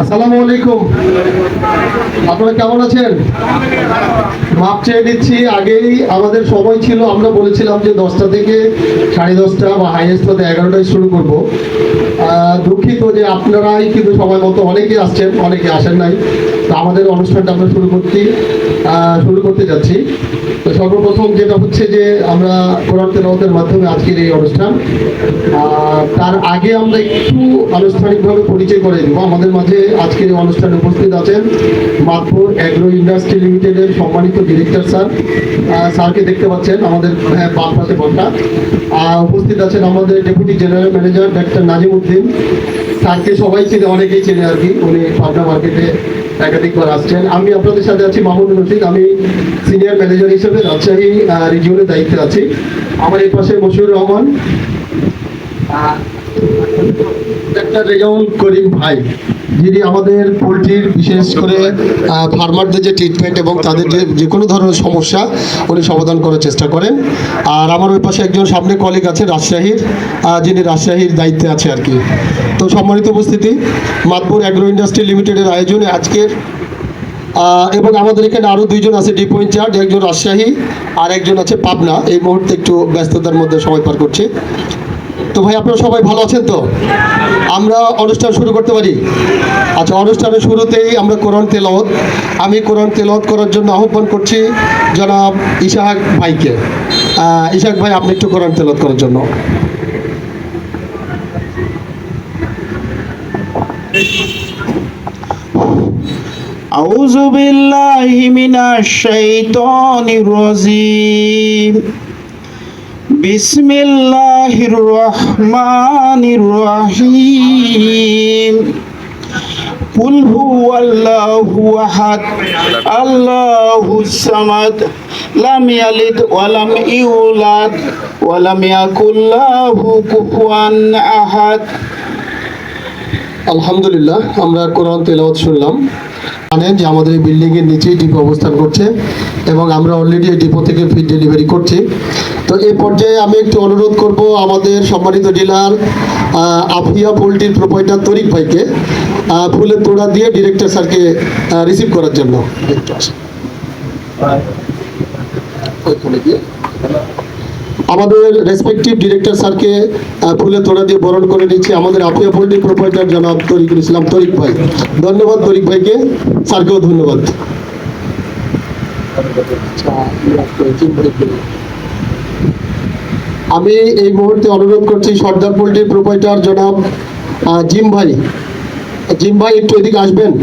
আসসালামু আলাইকুম। আপনারা কেমন আছেন? মাপ চেয়ে দিচ্ছি। আগেই আমাদের সময় ছিল, আমরা বলেছিলাম যে 10টা থেকে 10:30 বা হাইয়েস্ট হতে 11টায় শুরু করব। দুঃখিত যে আপনারাই কিন্তু সময় মতো অনেকে আসছেন, অনেকে আসেন নাই। তো আমাদের অনুষ্ঠানটা আমরা শুরু করতে যাচ্ছি। তো সর্বপ্রথম যেটা হচ্ছে যে আমরা কোরআন তেলাওয়াতের মাধ্যমে আজকের এই অনুষ্ঠান, তার আগে আমরা একটু আনুষ্ঠানিকভাবে পরিচয় করে দেবো। আমাদের মাঝে আজকের এই অনুষ্ঠানে উপস্থিত আছেন মাদপুর অ্যাগ্রো ইন্ডাস্ট্রি লিমিটেডের সম্মানিত ডিরেক্টর স্যারকে দেখতে পাচ্ছেন আমাদের বাম পাশে বসা। উপস্থিত আছেন আমাদের deputy general manager doctor Nazim Uddin স্যারকে সবাই চেনে, অনেকেই চেনে আর কি। উনি পাবনা মার্কেটে একাধিকবার আসছেন। আমি আপনাদের সাথে আছি মাহমুদুল রশিদ, আমি সিনিয়র ম্যানেজার হিসেবে রাজশাহী রিজিয়নের দায়িত্বে আছি। আমার এই পাশে মশিউর রহমান, ডাক্তার রেজাউল করিম ভাই, যিনি আমাদের পোলট্রির বিশেষ করে ফার্মারদের যে ট্রিটমেন্ট এবং তাদের যে কোনো ধরনের সমস্যা উনি সমাধান করার চেষ্টা করেন। আর আমার ওই পাশে একজন সামনে কলিগ আছে রাজশাহীর, যিনি রাজশাহীর দায়িত্বে আছে আর কি। তো সম্মানিত উপস্থিতি, মাদপুর অ্যাগ্রো ইন্ডাস্ট্রি লিমিটেডের আয়োজনে আজকের এবং আমাদের এখানে আরও দুইজন আছে ডিপো ইনচার্জ, একজন রাজশাহী আর একজন আছে পাবনা। এই মুহূর্তে একটু ব্যস্ততার মধ্যে সময় পার করছে। তো ভাই, আপনারা সবাই ভালো আছেন তো? আমরা অনুষ্ঠান শুরু করতে পারি? আচ্ছা, অনুষ্ঠানের শুরুতেই আমরা কোরআন তেলাওয়াত, আমি কোরআন তেলাওয়াত করার জন্য আহ্বান করছি জনাব ইশাক ভাইকে। ইশাক ভাই, আপনি একটু কোরআন তেলাওয়াত করার জন্য। আউযু বিল্লাহি মিনাশ শাইতানির রাজীম। বিসমিল্লাহির রহমানির রহিম। কুল হুয়াল্লাহু আহাদ আল্লাহুস সামাদ লাম ইয়ালিদ ওয়া লাম ইউলাদ ওয়া লাম ইয়াকুল লাহু কুফুয়ান আহাদ। আলহামদুলিল্লাহ, আমরা কোরআন তেলাওয়াত শুনলাম। জানেন যে আমাদের এই বিল্ডিংয়ের নিচেই ডিপো অবস্থান করছে এবং আমরা অলরেডি এই ডিপো থেকে ফিড ডেলিভারি করছি। তো এই পর্যায়ে আমি একটু অনুরোধ করব আমাদের সম্মানিত ডিলার আফিয়া পোল্ট্রির প্রোপাইটার তরিক ভাইকে ফুলের তোড়া দিয়ে ডিরেক্টর স্যারকে রিসিভ করার জন্য। আমাদের রেসপেক্টিভ ডিরেক্টর স্যারকে ফুলের তোড়া দিয়ে বরণ করে নিচ্ছি আমাদের আফিয়া পোল্ট্রির প্রোপাইটার জনাব তরিকুল ইসলাম তরিক ভাই। ধন্যবাদ তরিক ভাইকে, স্যারকেও ধন্যবাদ। আমি এই মুহূর্তে অনুরোধ করছি সর্দার পোল্ট্রির প্রোপাইটার জনাব জিম ভাই। জিম ভাই, একটু এদিকে আসবেন।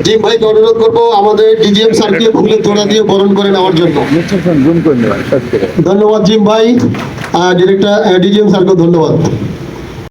জিম ভাইকে অনুরোধ করবো আমাদের ডিজিএম স্যারকে ফুলের তোড়া দিয়ে বরণ করে নেওয়ার জন্য। ধন্যবাদ জিম ভাই। ডিরেক্টর ডিজিএম স্যারকে ধন্যবাদ।